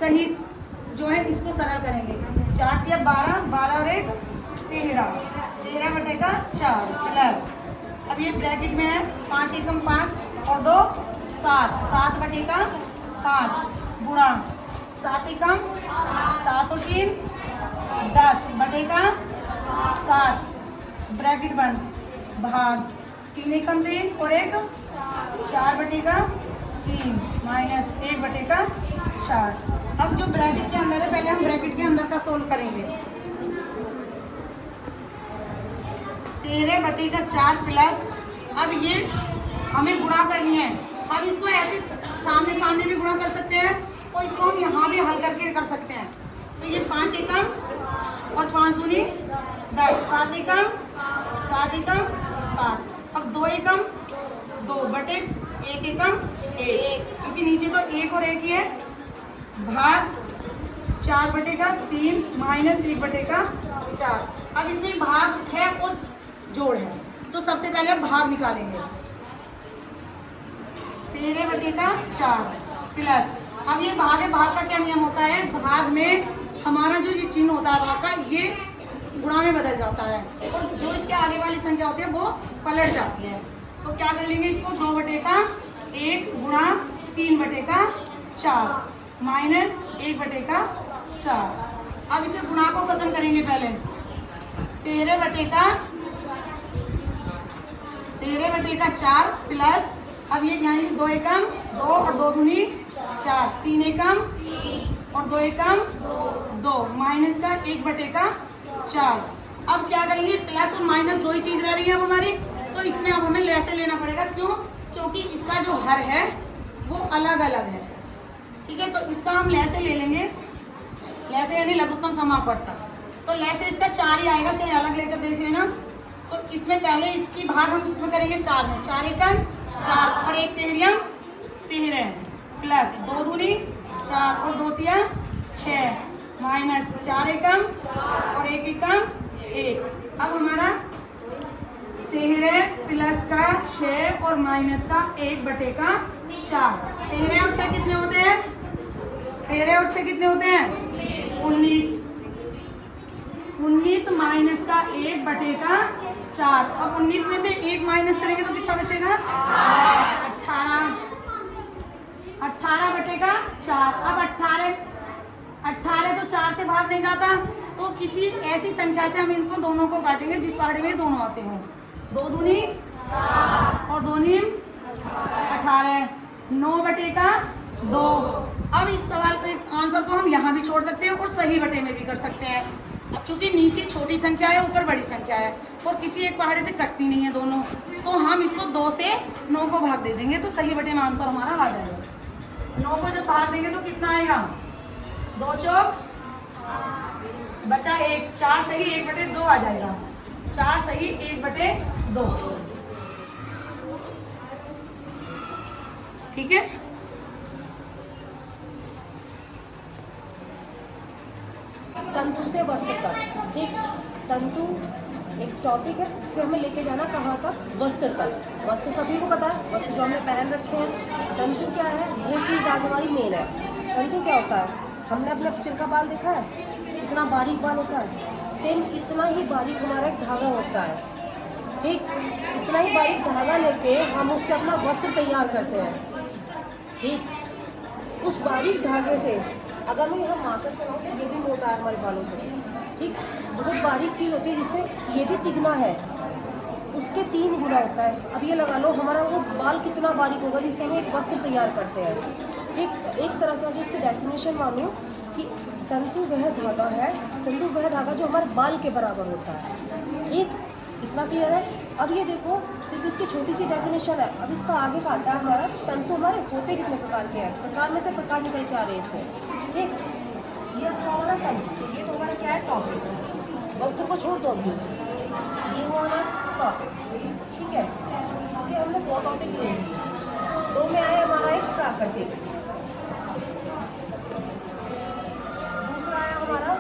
सहित जो है इसको सरल करेंगे। 4 तिया 12, 12 और 1 13, 13 बटेगा 4 प्लस, अब ये ब्रैकेट में है 5 एकम 5 और 2 7, 7 बटेगा 5 गुणा 7 एकम 7 और 3 10 बटेगा 7 ब्रैकेट बंद भाग 3 एकम 3 और 1 4 बटेगा 3 माइनस 1 बटेगा 4। अब जो ब्रैकेट के अंदर है पहले हम ब्रैकेट के अंदर का सोल्व करेंगे। 13 बटेगा 4 प्लस, अब ये हमें गुणा करनी है। हम इसको ऐसे सामने सामने भी गुणा कर सकते हैं और इसको हम यहाँ भी हल करके कर सकते हैं। तो ये 5 एकम और 5 दूनी 10, 7 एकम 7 एकम 7, अब 2 एकम 2 बटे 1 एकम 1, क्योंकि नीचे तो 1 और 1 ही है, भाग 4 बटेगा 3 माइनस 1 बटेगा 4। अब इसमें भाग है और जोड़ है, तो सबसे पहले हम भाग निकालेंगे। 13 बटेगा 4 प्लस, अब ये भाग है, भाग का क्या नियम होता है, भाग में हमारा जो ये चिन्ह होता है भाग का, ये गुणा में बदल जाता है और जो इसके आगे वाली संख्या होती है वो पलट जाती है। तो क्या कर लेंगे इसको, 2 बटेगा 1 गुणा 3 बटेगा 4 माइनस 1 बटेगा 4। अब इसे गुणा को खत्म करेंगे पहले। 13 बटेगा 4 प्लस, अब ये यहाँ 2 एकम 2 और 2 दूनी 4, 3 एकम और 2 एकम 2 माइनस का 1 बटेगा 4। अब क्या करेंगे, प्लस और माइनस दो ही चीज रह रही है अब हमारी, तो इसमें अब हमें लैसे लेना पड़ेगा। क्यों? क्योंकि इसका जो हर है वो अलग अलग है। ठीक है, तो इसका हम लैसे ले लेंगे, लैसे यानी लघुत्तम समापवर्तक। तो लैसे इसका 4 ही आएगा, चाहे अलग लेकर देख लेना। तो इसमें पहले इसकी भाग हम इसमें करेंगे 4 में, 4 एकम 4 और 1 तेहरियम 13 प्लस 2 दूनी 4 और 2 तिया 6 माइनस 4 एकम और 1 एकम 1। अब हमारा 13 प्लस का 6 और माइनस का 1 बटेगा 4। 13 और 6 कितने होते हैं, 13 और 6 कितने होते हैं, 19। 19 माइनस का 1 बटेगा 4। अब 19 में से 1 माइनस करेंगे तो कितना बचेगा, 18। 18 बटेगा 4। अब 18 तो 4 से भाग नहीं जाता, तो किसी ऐसी संख्या से हम इनको दोनों को काटेंगे जिस पहाड़ी में दोनों आते हों। 2 दूनी और 2 नीम 18, 9 बटेगा 2। अब इस सवाल के आंसर को हम यहाँ भी छोड़ सकते हैं और सही बटे में भी कर सकते हैं। अब चूंकि नीचे छोटी संख्या है ऊपर बड़ी संख्या है और किसी एक पहाड़े से कटती नहीं है दोनों, तो हम इसको 2 से 9 को भाग दे देंगे, तो सही बटे में आंसर हमारा आ जाएगा। 9 को जब भाग देंगे तो कितना आएगा, 2 चौक बचा 1, 4 सही 1 बटे 2 आ जाएगा, 4 सही 1 बटे 2। ठीक है, तंतु से वस्त्र तक। ठीक, तंतु एक टॉपिक है जिसे हमें लेके जाना कहाँ तक, वस्त्र तक। वस्त्र सभी को पता है, वस्त्र जो हमने पहन रखे हैं। तंतु क्या है, वो चीज़ आज हमारी मेन है। तंतु क्या होता है, हमने अपने सिर का बाल देखा है, इतना बारीक बाल होता है, सेम इतना ही बारीक हमारा एक धागा होता है। ठीक, इतना ही बारीक धागा लेके हम उससे अपना वस्त्र तैयार करते हैं। ठीक, उस बारीक धागे से अगर मैं यहाँ मार्कर चलाऊँ तो ये भी मोटा है हमारे बालों से। ठीक, बहुत बारीक चीज़ होती है जिससे ये भी टिकना है, उसके 3 गुना होता है। अब ये लगा लो हमारा वो बाल कितना बारीक होगा जिससे हम एक वस्त्र तैयार करते हैं। ठीक, एक तरह से अगर इसकी डेफिनेशन मानो कि तंतु वह धागा है, तंतु वह धागा जो हमारे बाल के बराबर होता है। ठीक, इतना क्लियर है। अब ये देखो, सिर्फ इसकी छोटी सी डेफिनेशन है। अब इसका आगे का आता है हमारा तंतु हमारे होते कितने प्रकार के हैं, प्रकार में से प्रकार निकल के आ रहे हैं इसमें। ठीक, ये हमारा तंतु, ये तो हमारा क्या है, टॉपिक। वस्त्र को छोड़ दो अभी, ये वो हमारा टॉपिक। ठीक है, इसके हमने 2 टॉपिक ले लिए। 2 में आया हमारा एक प्राकृतिक, दूसरा आया हमारा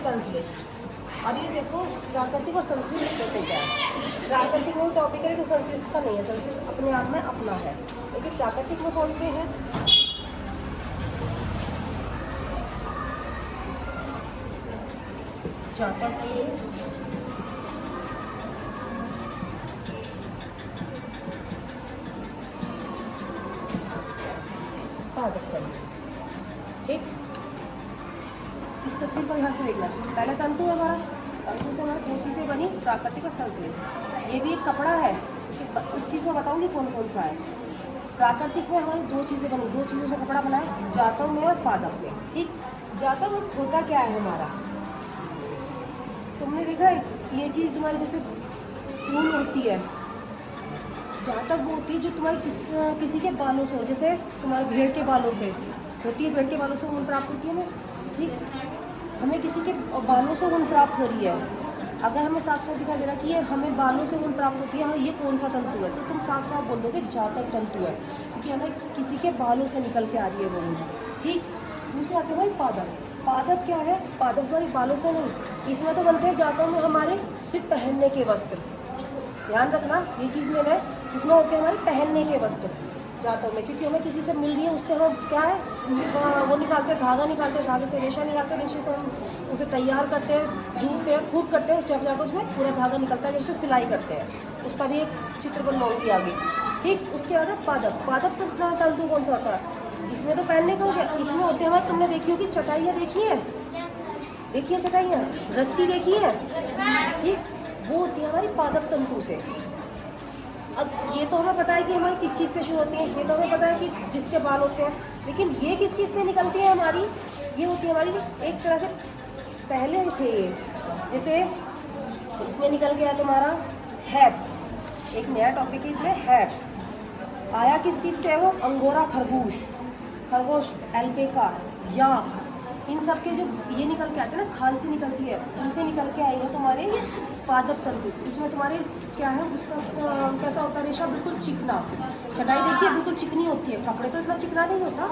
संश्लिष्ट। अब ये देखो प्राकृतिक और संश्लिष्ट होते क्या है। प्राकृतिक में टॉपिक है कि संस्कृत का नहीं है, संस्कृत अपने आप में अपना है, लेकिन प्राकृतिक में कौन से हैं? जातक, पादप। ठीक, इस तस्वीर को ध्यान से देखना। पहले तंतु है हमारा, तंतु से हमारा दो चीज़ें बनी, प्राकृतिक और संश्लेष। ये भी एक कपड़ा है कि उस चीज़ में बताऊंगी कौन कौन सा है। प्राकृतिक में हमारी दो चीज़ें बनी, दो चीज़ों से कपड़ा बना है, जातक में और पादप में। ठीक, जातक में होता क्या है हमारा, तुमने देखा है ये चीज़ तुम्हारी जैसे ऊन होती है, जातक वो होती है जो तुम्हारी किसी के बालों से हो, जैसे तुम्हारे भेड़ के बालों से होती है, भेड़ के बालों से ऊन प्राप्त होती है ना। ठीक, हमें किसी के बालों से ऊन प्राप्त हो रही है, अगर हमें साफ साफ दिखाई दे रहा है कि ये हमें बालों से ऊन प्राप्त होती है, हाँ ये कौन सा तंतु है, तो तुम साफ साफ बोल दोगे जातक तंतु है, क्योंकि हमें किसी के बालों से निकल के आ रही है वो ऊन। ठीक, दूसरा आते हैं पादप। पादप क्या है, पादप हमारे बालों से नहीं, इसमें तो बनते हैं जातक में हमारे सिर्फ पहनने के वस्त्र। ध्यान रखना ये चीज़ में है, इसमें होते हैं हमारे पहनने के वस्त्र जातक में, क्योंकि हमें किसी से मिल रही है, उससे हम क्या है वो निकालते हैं, धागा निकालते हैं, धागे से रेशा निकालते हैं, रेशे से हम उसे तैयार करते हैं, जूटते हैं, खूब करते हैं, उससे अब जाकर उसमें पूरा धागा निकलता है, जब उसे सिलाई करते हैं। उसका भी एक चित्र बनवाऊंगी आगे। ठीक, उसके बाद है पादप। पादप तो तंतु कौन सा होता है, इसमें तो पहनने का हो गया, इसमें होते हैं हमारे, तुमने देखी होगी चटाइयाँ, देखी है, देखिए चटाइयाँ, रस्सी देखी है। ठीक, वो होती है हमारी पादप तंतु से। अब ये तो हमें पता है कि हमारी किस चीज़ से शुरू होती है, ये तो हमें पता है कि जिसके बाल होते हैं, लेकिन ये किस चीज़ से निकलती है हमारी, ये होती है हमारी एक तरह से पहले थे ये, जैसे इसमें निकल गया तुम्हारा हैप, एक नया टॉपिक है इसमें, हैप आया किस चीज़ से है, वो अंगोरा खरगोश, खरगोश, एल्पेका, याक, इन सब के जो ये निकल के आते हैं ना, खाल से निकलती है, उनसे निकल के आई है तुम्हारे पादप तंतु। इसमें तुम्हारे क्या है, उसका कैसा होता है रेशा, बिल्कुल चिकना। चटाई देखिए बिल्कुल चिकनी होती है, कपड़े तो इतना चिकना नहीं होता,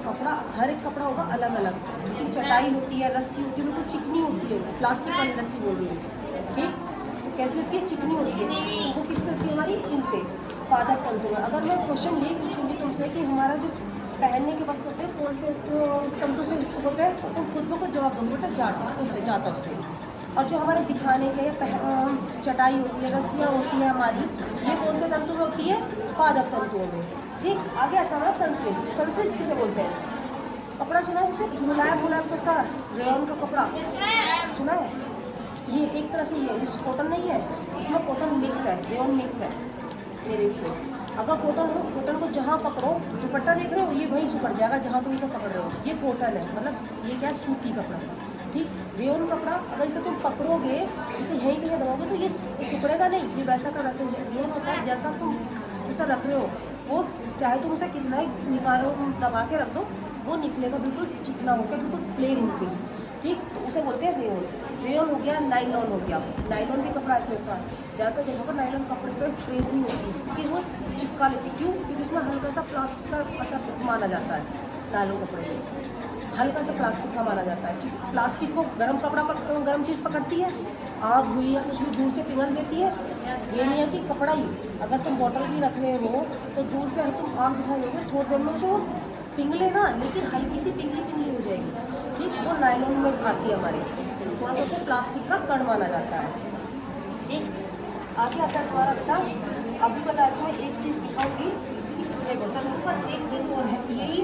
कपड़ा हर एक कपड़ा होगा अलग अलग, लेकिन चटाई होती है, रस्सी होती है, बिल्कुल चिकनी होती है, प्लास्टिक वाली रस्सी बोल रही हूँ। ठीक, तो कैसी होती है, चिकनी होती है, वो किससे होती है हमारी, इनसे, पादप तंतु में। अगर मैं क्वेश्चन ये पूछूंगी तुमसे कि हमारा जो पहनने के वस्त्र होते हैं कौन से तंतु से होते हैं, तो तुम खुद ब खुद जवाब दोगे बेटा जातक से। और जो हमारे बिछाने के चटाई होती है, रस्सियाँ होती हैं हमारी, ये कौन से तंतु में होती है, पादप तंतुओं में। ठीक, आगे आता है हमारा संश्लेष। संश्लेष किसे बोलते हैं, कपड़ा सुना है जैसे मुलायम मुलायम सा होता है, रेयन का कपड़ा सुना है, ये एक तरह से ये इस कॉटन नहीं है, इसमें कॉटन मिक्स है, रेयन मिक्स है मेरे इसमें। अगर कॉटन हो, कॉटन को जहाँ पकड़ो, दुपट्टा देख रहे हो, ये वहीं सुखड़ जाएगा जहाँ तुम इसे पकड़ रहे हो, ये कॉटन है, मतलब ये क्या है, सूती कपड़ा। ठीक, रेयन कपड़ा अगर इसे तुम पकड़ोगे, इसे यहीं कहीं दबाओगे तो ये सुखड़ेगा नहीं, ये वैसा का वैसा रेयन होता है, जैसा तुम उसे रख रहे हो, वो चाहे तुम उसे कितना ही निकालो, दबा के रख दो, वो निकलेगा बिल्कुल चिकना होकर, बिल्कुल प्लेन होकर। ठीक, तो उसे बोलते हैं रेयन। रेयन हो गया, नाइलॉन हो गया, नाइलॉन भी कपड़ा ऐसे होता है, ज़्यादातर देखोगे नाइलॉन कपड़े पर ट्रेस नहीं होती, क्योंकि वो चिपका लेती, क्यों, क्योंकि उसमें हल्का सा प्लास्टिक का असर माना जाता है, नायलॉन कपड़े में हल्का सा प्लास्टिक का माना जाता है, क्योंकि प्लास्टिक को गर्म चीज़ पकड़ती है, आग हुई या कुछ भी दूर से पिघल देती है। ये नहीं है कि कपड़ा ही, अगर तुम बॉटल भी रख रहे हो तो दूर से तुम आग दिखाई दोगे, थोड़ी देर में उसे वो पिघले ना, लेकिन हल्की सी पिघली हो जाएगी। ठीक, वो नायलॉन में आती है हमारे, थोड़ा सा उसे प्लास्टिक का कण माना जाता है। ठीक, आगे आता है तुम्हारा बेटा, अभी बताया था एक चीज़ दिखाऊंगी, देखो तंतु का एक चीज़ और है, यही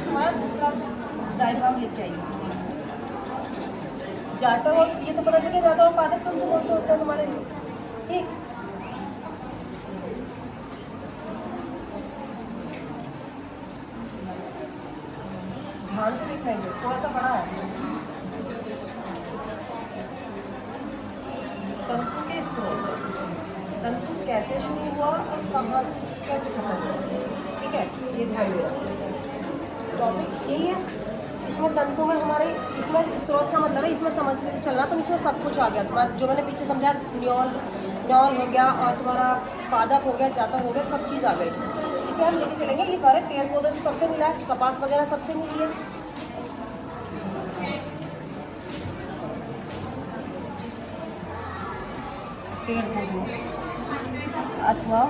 तुम्हारा दूसरा डायग्राम लेके आइए। जाटा और ये तो पता चले जाता और पादप तंतु कौन से होता है तुम्हारे, ठीक। ध्यान से देखना है, थोड़ा सा बड़ा है। तंतु के स्रोत, तंतु कैसे शुरू हुआ और कहाँ कैसे खत्म हुआ, ठीक है, ये ध्यान देना। टॉपिक यही है, इसमें तंतु में हमारे, इसमें स्रोत का मतलब है, इसमें समझ चलना, तो इसमें सब कुछ आ गया तुम्हारा, जो मैंने पीछे समझा, न्योल हो गया और तुम्हारा पादप हो गया, जातक हो गया, सब चीज़ आ गई। इसे हम लेके चलेंगे, ये बारे पेड़ पौधों से सबसे मिला है, कपास वगैरह सबसे मिली है। पेड़ पौधों अथवा